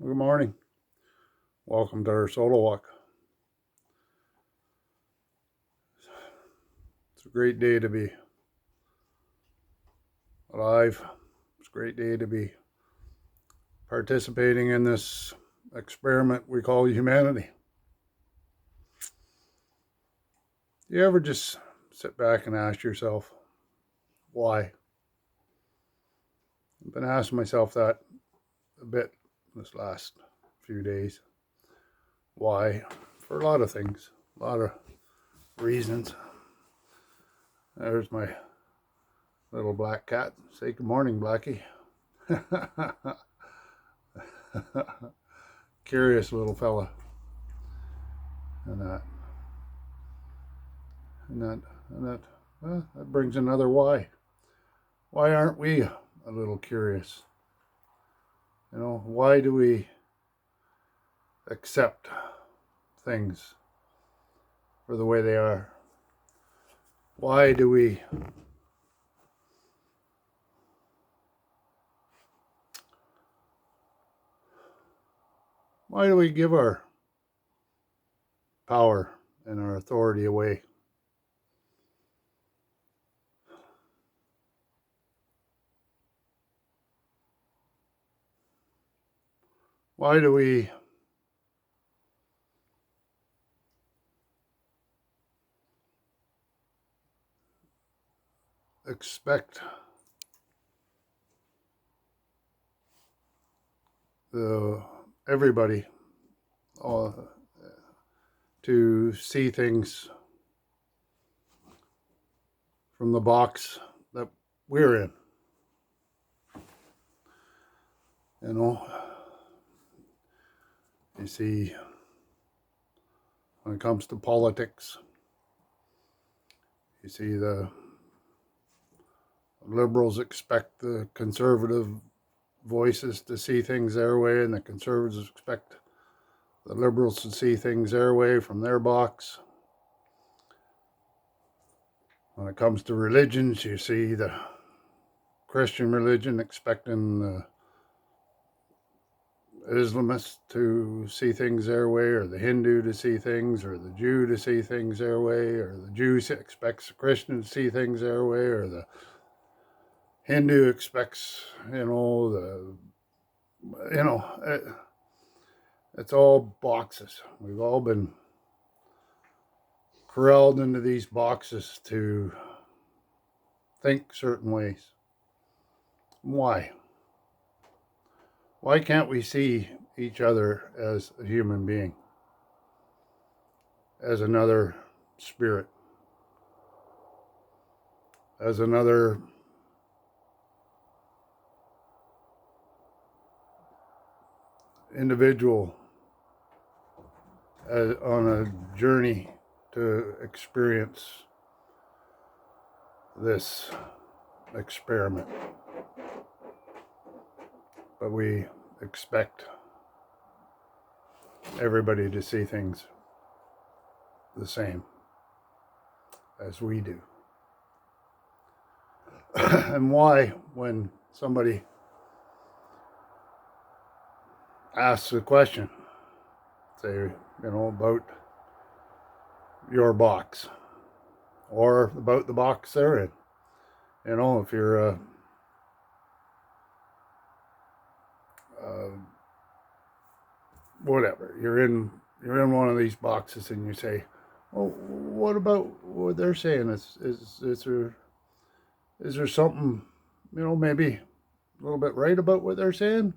Good morning. Welcome to our solo walk. It's a great day to be alive. It's a great day to be participating in this experiment we call humanity. Do you ever just sit back and ask yourself, why? I've been asking myself that a bit this last few days. Why? For a lot of things, a lot of reasons. There's my little black cat. Say good morning, Blackie. Curious little fella. And that brings another why. Why aren't we a little curious? Why do we accept things for the way they are? Why do we give our power and our authority away? Why do we expect everybody to see things from the box that we're in? You see, when it comes to politics, you see the liberals expect the conservative voices to see things their way, and the conservatives expect the liberals to see things their way from their box. When it comes to religions, you see the Christian religion expecting the Islamists to see things their way, or the Hindu to see things, or the Jew to see things their way, or the Jew expects the Christian to see things their way, or the Hindu expects, it's all boxes. We've all been corralled into these boxes to think certain ways. Why? Why can't we see each other as a human being, as another spirit, as another individual on a journey to experience this experiment? But we expect everybody to see things the same as we do. And why, when somebody asks a question, say, about your box, or about the box they're in, if you're whatever, you're in one of these boxes, and you say, well, what about what they're saying? Is there something, maybe a little bit right about what they're saying?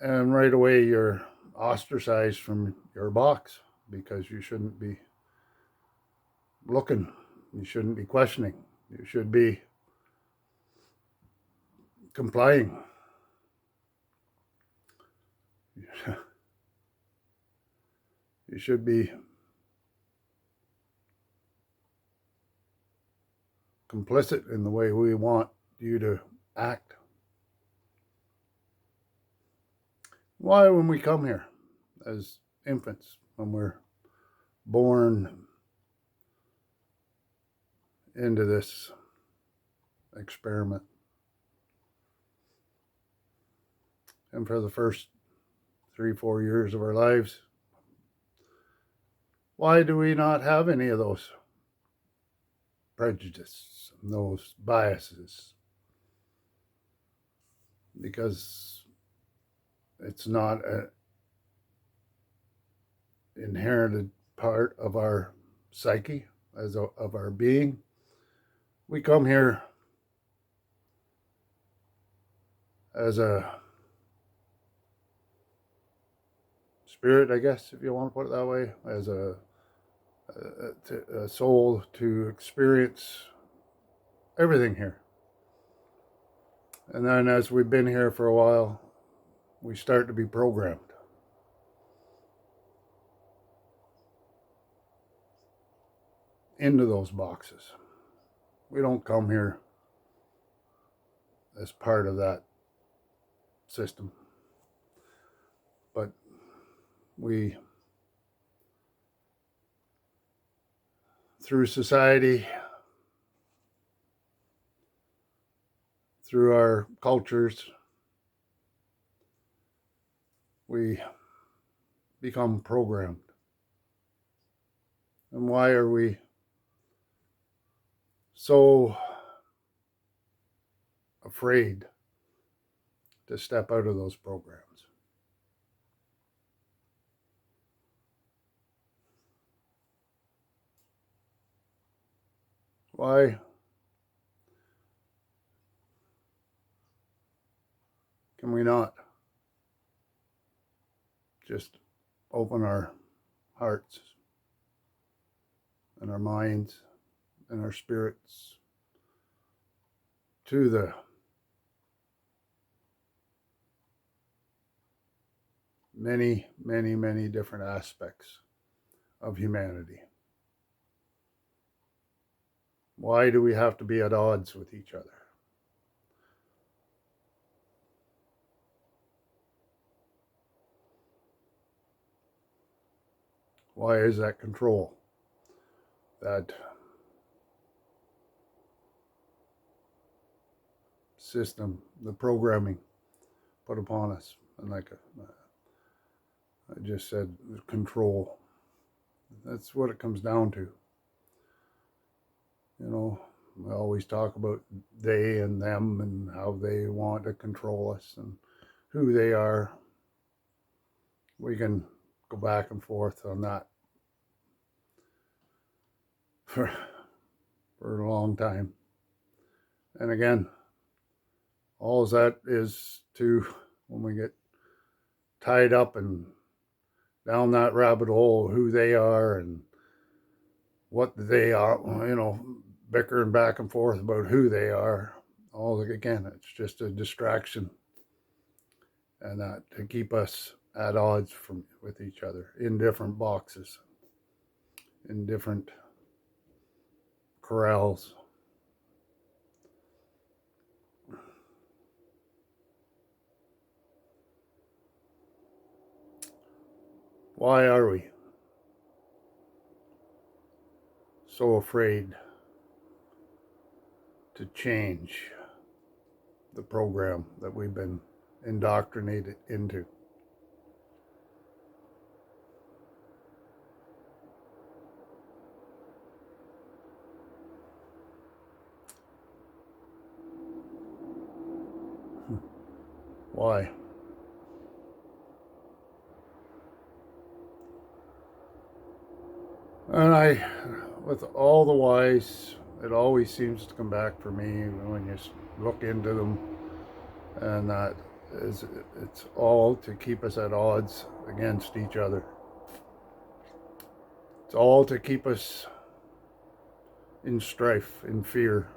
And right away you're ostracized from your box, because you shouldn't be looking, you shouldn't be questioning, you should be complying. You should be complicit in the way we want you to act. Why, when we come here as infants, when we're born into this experiment, And for the first 3-4 years of our lives, why do we not have any of those prejudices and those biases? Because it's not an inherited part of our psyche, of our being. We come here as a spirit, I guess, if you want to put it that way, as a soul to experience everything here. And then as we've been here for a while, we start to be programmed. Into those boxes. We don't come here as part of that system. But we, through society, through our cultures, we become programmed. And why are we so afraid to step out of those programs? Why can we not just open our hearts and our minds and our spirits to the many, many, many different aspects of humanity? Why do we have to be at odds with each other? Why is that control, that system, the programming put upon us? And like I just said, control. That's what it comes down to. You know, we always talk about they and them and how they want to control us and who they are. We can go back and forth on that for a long time. And again, all that is to, when we get tied up and down that rabbit hole, who they are and what they are, you know, bickering back and forth about who they are. Again, it's just a distraction, and that to keep us at odds with each other in different boxes, in different corrals. Why are we so afraid to change the program that we've been indoctrinated into? Why? And with all the whys, it always seems to come back for me when you look into them, and that is, it's all to keep us at odds against each other. It's all to keep us in strife, in fear,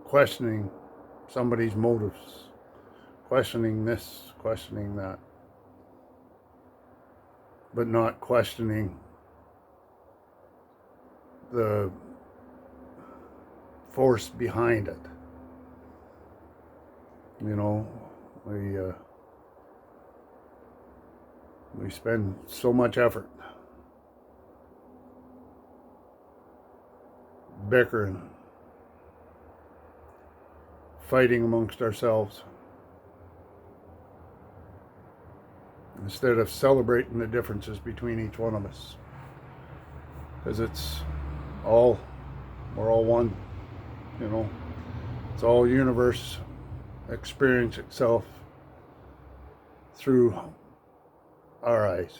questioning somebody's motives, questioning this, questioning that, but not questioning the force behind it. You know, we spend so much effort bickering, fighting amongst ourselves instead of celebrating the differences between each one of us, because we're all one, you know. It's all universe experience itself through our eyes,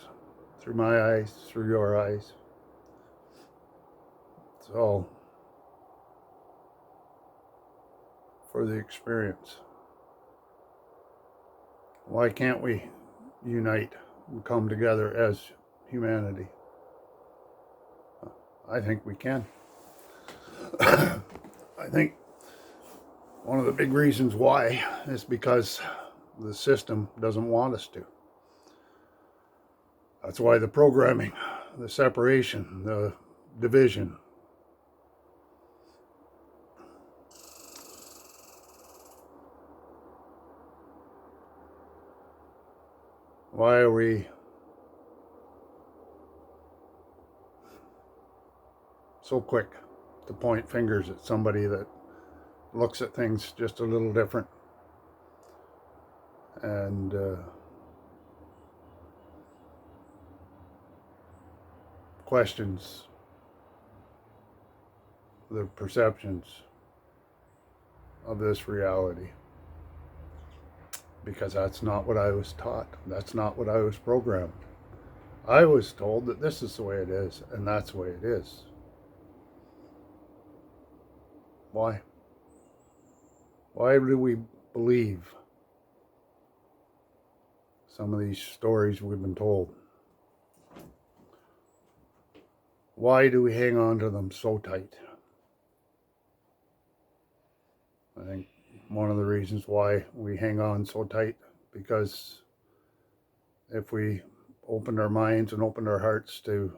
through my eyes, through your eyes. It's all for the experience. Why can't we unite and come together as humanity? I think we can. I think one of the big reasons why is because the system doesn't want us to. That's why the programming, the separation, the division. Why are we so quick to point fingers at somebody that looks at things just a little different and questions the perceptions of this reality? Because that's not what I was taught. That's not what I was programmed. I was told that this is the way it is, and that's the way it is. Why? Why do we believe some of these stories we've been told? Why do we hang on to them so tight? I think one of the reasons why we hang on so tight, because if we opened our minds and opened our hearts to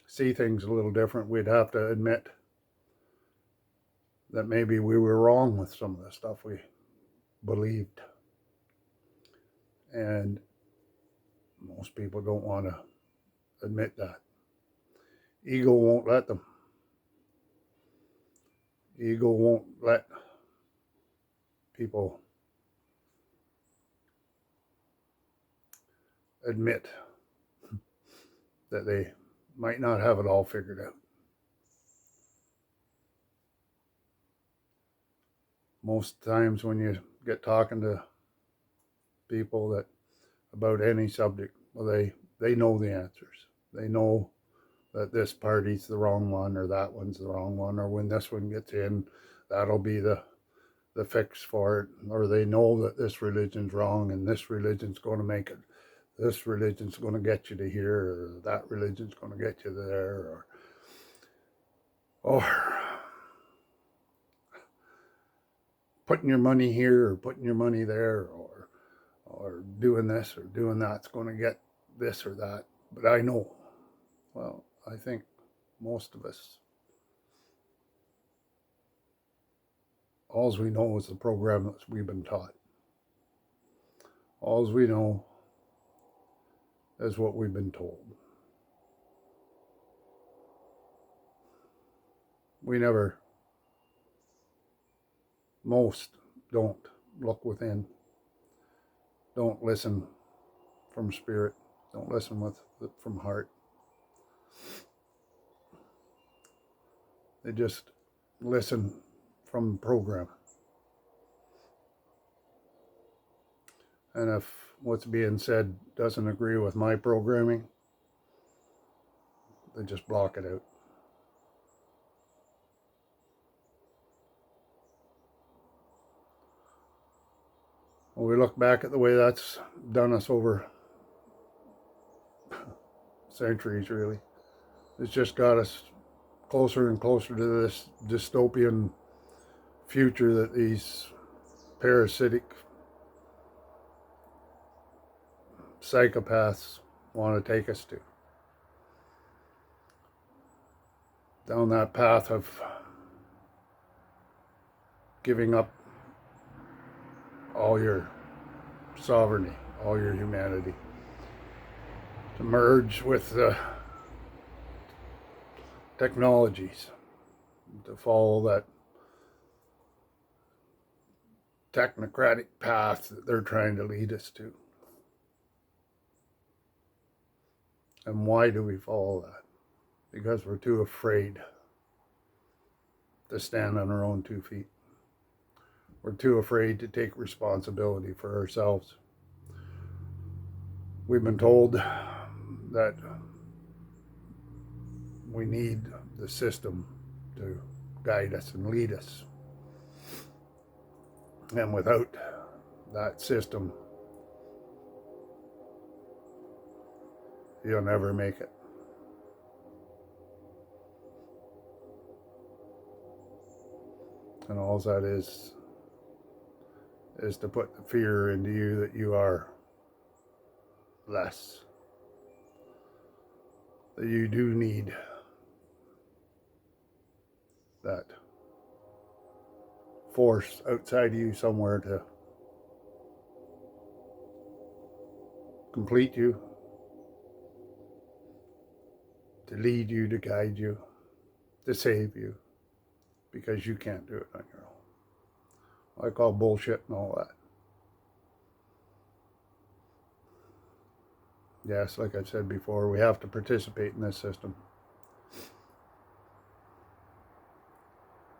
see things a little different, we'd have to admit that maybe we were wrong with some of the stuff we believed. And most people don't want to admit that. Ego won't let them. Ego won't let people admit that they might not have it all figured out. Most times when you get talking to people that about any subject, well, they know the answers. They know that this party's the wrong one, or that one's the wrong one, or when this one gets in, that'll be the fix for it. Or they know that this religion's wrong and this religion's going to make it. This religion's going to get you to here, or that religion's going to get you there, or putting your money here or putting your money there, or doing this or doing that's going to get this or that. But I know, well, I think most of us, all we know is the program that we've been taught. All we know is what we've been told. Most don't look within, don't listen from spirit, don't listen from heart. They just listen from the program. And if what's being said doesn't agree with my programming, they just block it out. When we look back at the way that's done us over centuries, really, it's just got us closer and closer to this dystopian future that these parasitic psychopaths want to take us to. Down that path of giving up all your sovereignty, all your humanity, to merge with the technologies, to follow that technocratic path that they're trying to lead us to. And why do we follow that? Because we're too afraid to stand on our own 2 feet. We're too afraid to take responsibility for ourselves. We've been told that we need the system to guide us and lead us. And without that system, you'll never make it. And all that is to put the fear into you that you are less. That you do need that force outside of you somewhere to complete you, to lead you, to guide you, to save you, because you can't do it on your own. I call bullshit and all that. Yes, like I've said before, we have to participate in this system.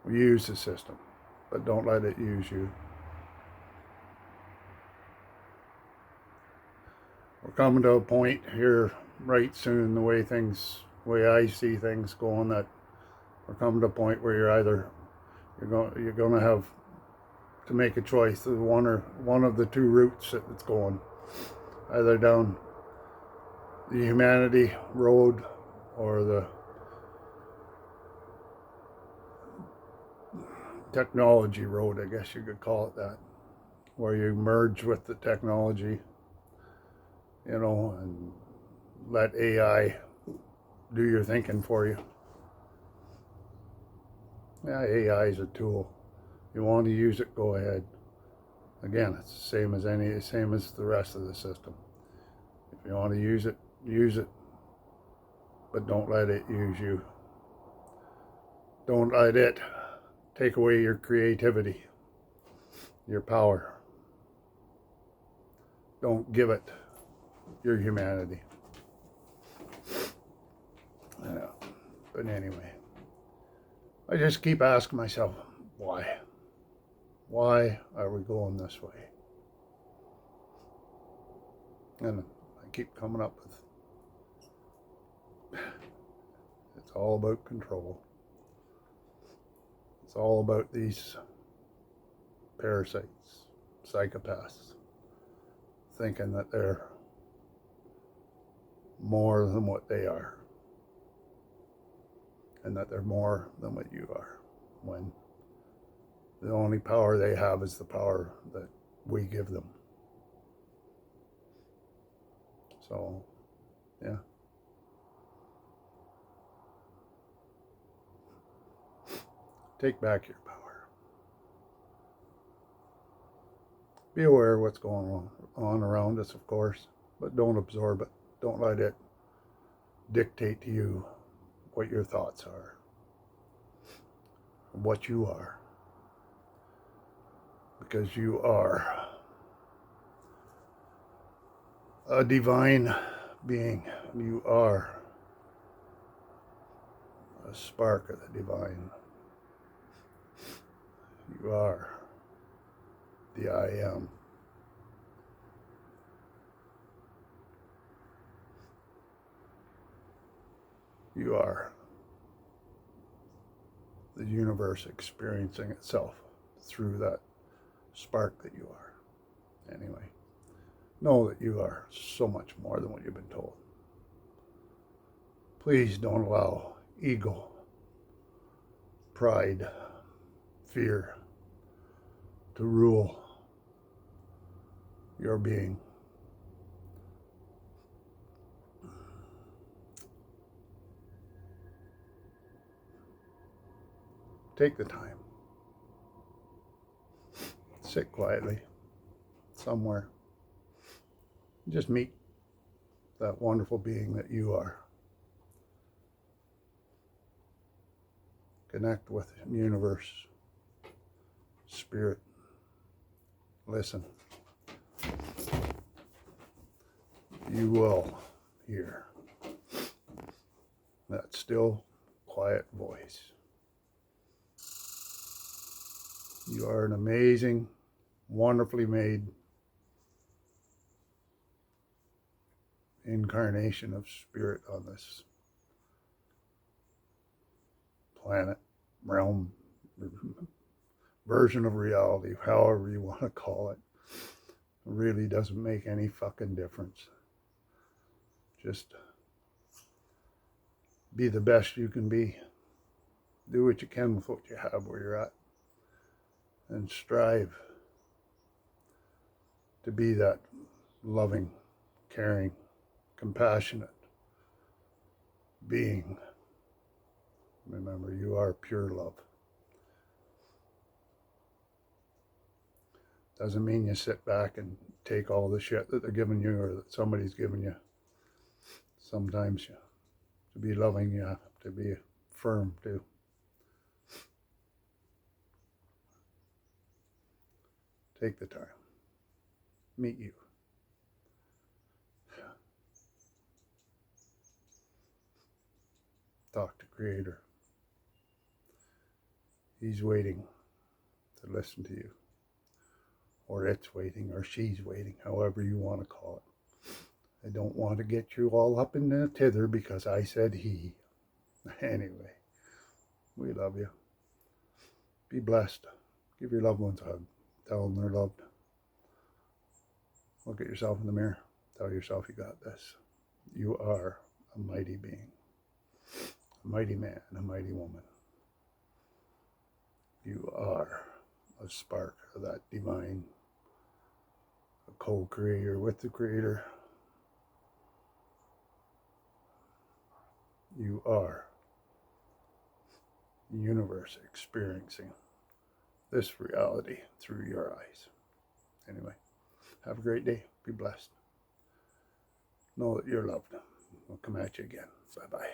We use the system, but don't let it use you. We're coming to a point here right soon, the way I see things going, that we're coming to a point where you're going to have to make a choice of one of the two routes that it's going, either down the humanity road or the technology road, I guess you could call it that, where you merge with the technology, and let AI do your thinking for you. Yeah, AI is a tool. You want to use it, go ahead. Again, it's the same as the rest of the system. If you want to use it, but don't let it use you. Don't let it take away your creativity, your power. Don't give it your humanity. Yeah. But anyway, I just keep asking myself, why? Why are we going this way? And I keep coming up with, it's all about control. It's all about these parasites, psychopaths, thinking that they're more than what they are, and that they're more than what you are, when the only power they have is the power that we give them. So, yeah. Take back your power. Be aware of what's going on around us, of course, but don't absorb it. Don't let it dictate to you what your thoughts are, what you are. Because you are a divine being. You are a spark of the divine. You are the I am. You are the universe experiencing itself through that spark that you are. Anyway, know that you are so much more than what you've been told. Please don't allow ego, pride, fear to rule your being. Take the time. Sit quietly somewhere. Just meet that wonderful being that you are. Connect with the universe, spirit, listen, you will hear that still, quiet voice. You are an amazing, wonderfully made incarnation of spirit on this planet, realm, version of reality, however you want to call it. It really doesn't make any fucking difference. Just be the best you can be. Do what you can with what you have where you're at. And strive to be that loving, caring, compassionate being. Remember, you are pure love. Doesn't mean you sit back and take all the shit that they're giving you or that somebody's giving you. Sometimes to be loving, you have to be firm too. Take the time. Meet you. Talk to Creator. He's waiting to listen to you. Or it's waiting, or she's waiting, however you want to call it. I don't want to get you all up in the tither because I said he. Anyway, we love you. Be blessed. Give your loved ones a hug. Tell them they're loved. Look at yourself in the mirror. Tell yourself you got this. You are a mighty being. A mighty man, a mighty woman. You are a spark of that divine, a co-creator with the Creator. You are the universe experiencing this reality through your eyes. Anyway, have a great day. Be blessed. Know that you're loved. We'll come at you again. Bye-bye.